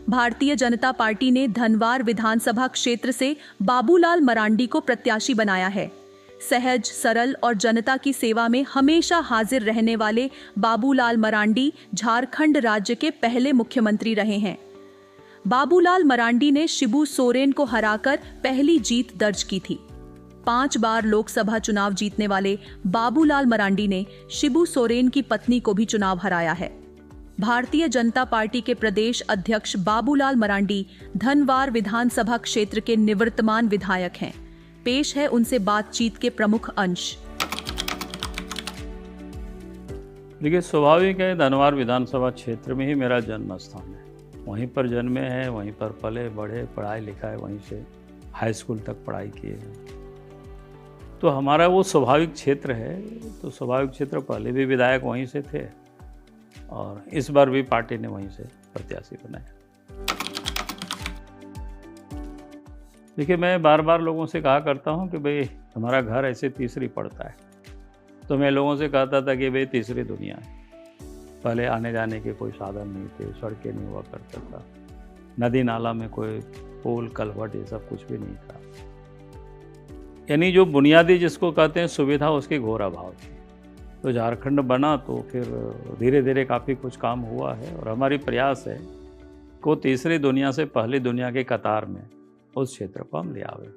Bharatiya Janata party ने धनवार विधानसभा क्षेत्र से बाबूलाल मरांडी को प्रत्याशी बनाया है। सहज, सरल और जनता की सेवा में हमेशा हाजिर रहने वाले बाबूलाल मरांडी झारखंड राज्य के पहले मुख्यमंत्री रहे हैं। बाबूलाल मरांडी ने शिबू सोरेन को हराकर पहली जीत दर्ज की थी। 5 बार लोकसभा चुनाव जीतने वाले बाबूलाल मरांडी ने शिबू सोरेन की पत्नी को भी चुनाव हराया है। भारतीय जनता पार्टी के प्रदेश अध्यक्ष बाबूलाल मरांडी धनवार विधानसभा क्षेत्र के निवर्तमान विधायक हैं। पेश है उनसे बातचीत के प्रमुख अंश। देखिए, स्वाभाविक है, धनवार विधानसभा क्षेत्र में ही मेरा जन्म स्थान है। वहीं पर जन्मे हैं, वहीं पर पले बढ़े, पढ़ाई लिखा है, वहीं से हाई स्कूल तक पढ़ाई किए हैं। तो हमारा वो स्वाभाविक क्षेत्र है। तो स्वाभाविक क्षेत्र पहले भी विधायक वहीं से थे और इस बार भी पार्टी ने वहीं से प्रत्याशी बनाया। देखिए, मैं बार बार लोगों से कहा करता हूं कि भाई हमारा घर ऐसे तीसरी पड़ता है। तो मैं लोगों से कहता था कि भाई तीसरी दुनिया है। पहले आने जाने के कोई साधन नहीं थे, सड़कें नहीं हुआ करता था, नदी नाला में कोई पुल कलवट ये सब कुछ भी नहीं था। यानी जो बुनियादी जिसको कहते हैं सुविधा, उसकी घोर अभाव थी। तो झारखंड बना तो फिर धीरे धीरे काफ़ी कुछ काम हुआ है और हमारी प्रयास है को तीसरी दुनिया से पहली दुनिया के कतार में उस क्षेत्र को हम ले आवे।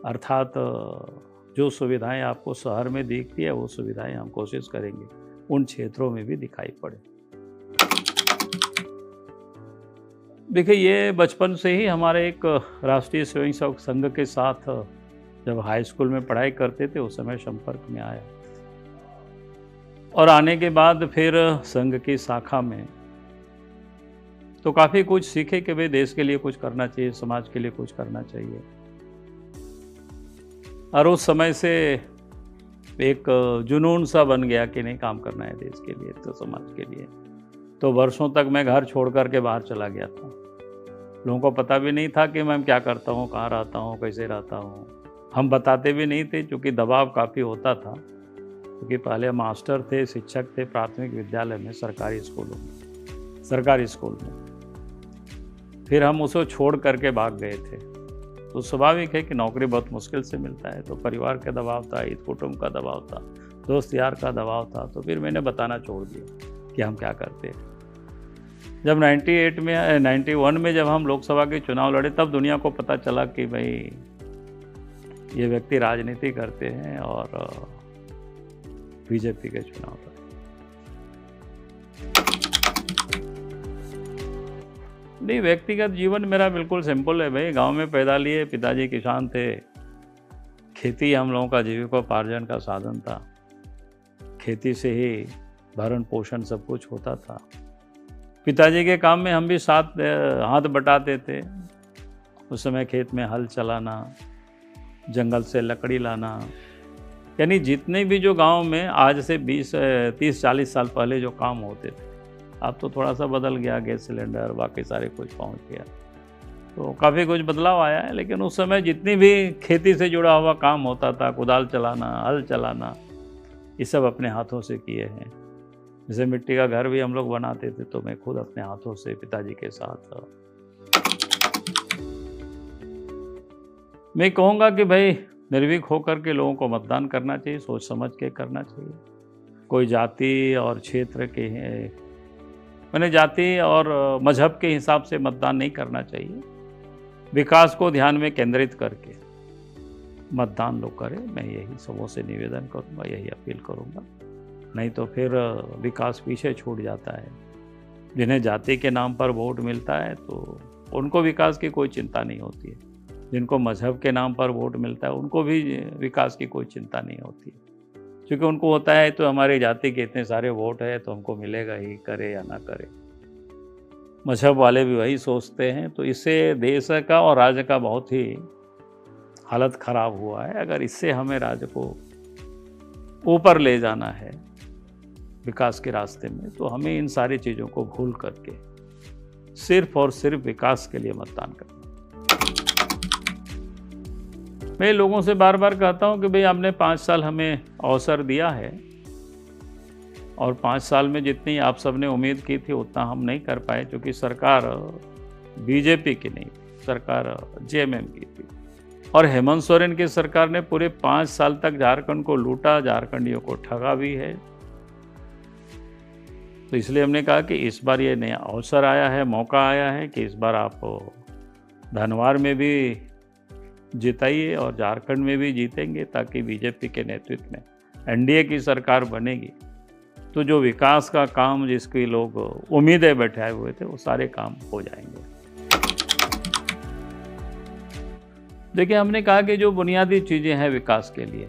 अर्थात जो सुविधाएं आपको शहर में दिखती है वो सुविधाएं हम कोशिश करेंगे उन क्षेत्रों में भी दिखाई पड़े। देखिए, ये बचपन से ही हमारे एक राष्ट्रीय स्वयंसेवक संघ के साथ जब हाई स्कूल में पढ़ाई करते थे उस समय संपर्क में आया और आने के बाद फिर संघ की शाखा में तो काफ़ी कुछ सीखे कि भाई देश के लिए कुछ करना चाहिए, समाज के लिए कुछ करना चाहिए। और उस समय से एक जुनून सा बन गया कि नहीं, काम करना है देश के लिए, तो समाज के लिए। तो वर्षों तक मैं घर छोड़ कर के बाहर चला गया था। लोगों को पता भी नहीं था कि मैं क्या करता हूँ, कहाँ रहता हूँ, कैसे रहता हूँ। हम बताते भी नहीं थे क्योंकि दबाव काफ़ी होता था, क्योंकि पहले मास्टर थे, शिक्षक थे प्राथमिक विद्यालय में, सरकारी स्कूल में। फिर हम उसे छोड़ करके भाग गए थे। तो स्वाभाविक है कि नौकरी बहुत मुश्किल से मिलता है। तो परिवार का दबाव था, हित कुटुंब का दबाव था, दोस्त यार का दबाव था। तो फिर मैंने बताना छोड़ दिया कि हम क्या करते हैं। जब 91 में जब हम लोकसभा के चुनाव लड़े तब दुनिया को पता चला कि भाई ये व्यक्ति राजनीति करते हैं और बीजेपी के चुनाव लड़े। नहीं, व्यक्तिगत जीवन मेरा बिल्कुल सिंपल है भाई। गांव में पैदा लिए, पिताजी किसान थे, खेती हम लोगों का जीविकोपार्जन का साधन था। खेती से ही भरण पोषण सब कुछ होता था। पिताजी के काम में हम भी साथ हाथ बटाते थे। उस समय खेत में हल चलाना, जंगल से लकड़ी लाना, यानी जितने भी जो गांव में आज से 30-40 साल पहले जो काम होते थे, अब तो थोड़ा सा बदल गया, गैस सिलेंडर बाकी सारे कुछ पहुंच गया, तो काफ़ी कुछ बदलाव आया है। लेकिन उस समय जितनी भी खेती से जुड़ा हुआ काम होता था, कुदाल चलाना, हल चलाना, ये सब अपने हाथों से किए हैं। जैसे मिट्टी का घर भी हम लोग बनाते थे तो मैं खुद अपने हाथों से पिताजी के साथ। मैं कहूँगा कि भाई निर्भीक होकर के लोगों को मतदान करना चाहिए, सोच समझ के करना चाहिए। कोई जाति और क्षेत्र के मैंने जाति और मजहब के हिसाब से मतदान नहीं करना चाहिए। विकास को ध्यान में केंद्रित करके मतदान लोग करें। मैं यही सबों से निवेदन करूंगा, यही अपील करूंगा। नहीं तो फिर विकास पीछे छूट जाता है। जिन्हें जाति के नाम पर वोट मिलता है तो उनको विकास की कोई चिंता नहीं होती है। जिनको मजहब के नाम पर वोट मिलता है उनको भी विकास की कोई चिंता नहीं होती है, क्योंकि उनको होता है तो हमारी जाति के इतने सारे वोट है तो हमको मिलेगा ही, करे या ना करे। मजहब वाले भी वही सोचते हैं। तो इससे देश का और राज्य का बहुत ही हालत खराब हुआ है। अगर इससे हमें राज्य को ऊपर ले जाना है विकास के रास्ते में, तो हमें इन सारी चीज़ों को भूल करके सिर्फ और सिर्फ विकास के लिए मतदान करना। मैं लोगों से बार बार कहता हूं कि भाई आपने 5 साल हमें अवसर दिया है और 5 साल में जितनी आप सबने उम्मीद की थी उतना हम नहीं कर पाए, क्योंकि सरकार बीजेपी की नहीं, सरकार जेएमएम की थी। और हेमंत सोरेन की सरकार ने पूरे 5 साल तक झारखंड को लूटा, झारखंडियों को ठगा भी है। तो इसलिए हमने कहा कि इस बार ये नया अवसर आया है, मौका आया है कि इस बार आप धनवार में भी जिताइए और झारखंड में भी जीतेंगे, ताकि बीजेपी के नेतृत्व में एनडीए की सरकार बनेगी तो जो विकास का काम जिसकी लोग उम्मीदें बैठाए हुए थे वो सारे काम हो जाएंगे। देखिए, हमने कहा कि जो बुनियादी चीज़ें हैं विकास के लिए,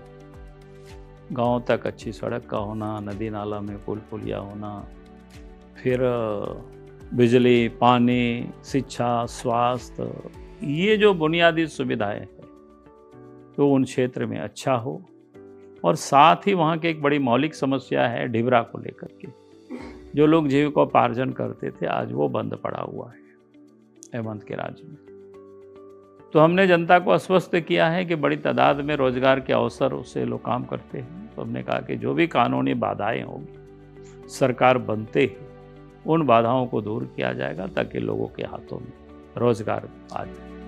गांव तक अच्छी सड़क का होना, नदी नाला में पुल पुलिया होना, फिर बिजली, पानी, शिक्षा, स्वास्थ्य, ये जो बुनियादी सुविधाएं हैं तो उन क्षेत्र में अच्छा हो। और साथ ही वहाँ की एक बड़ी मौलिक समस्या है ढिबरा को लेकर के, जो लोग जीविकोपार्जन करते थे आज वो बंद पड़ा हुआ है हेमंत के राज्य में। तो हमने जनता को आश्वस्त किया है कि बड़ी तादाद में रोजगार के अवसर उससे लोग काम करते हैं। तो हमने कहा कि जो भी कानूनी बाधाएं होंगी सरकार बनते ही उन बाधाओं को दूर किया जाएगा ताकि लोगों के हाथों में रोजगार आ जाए।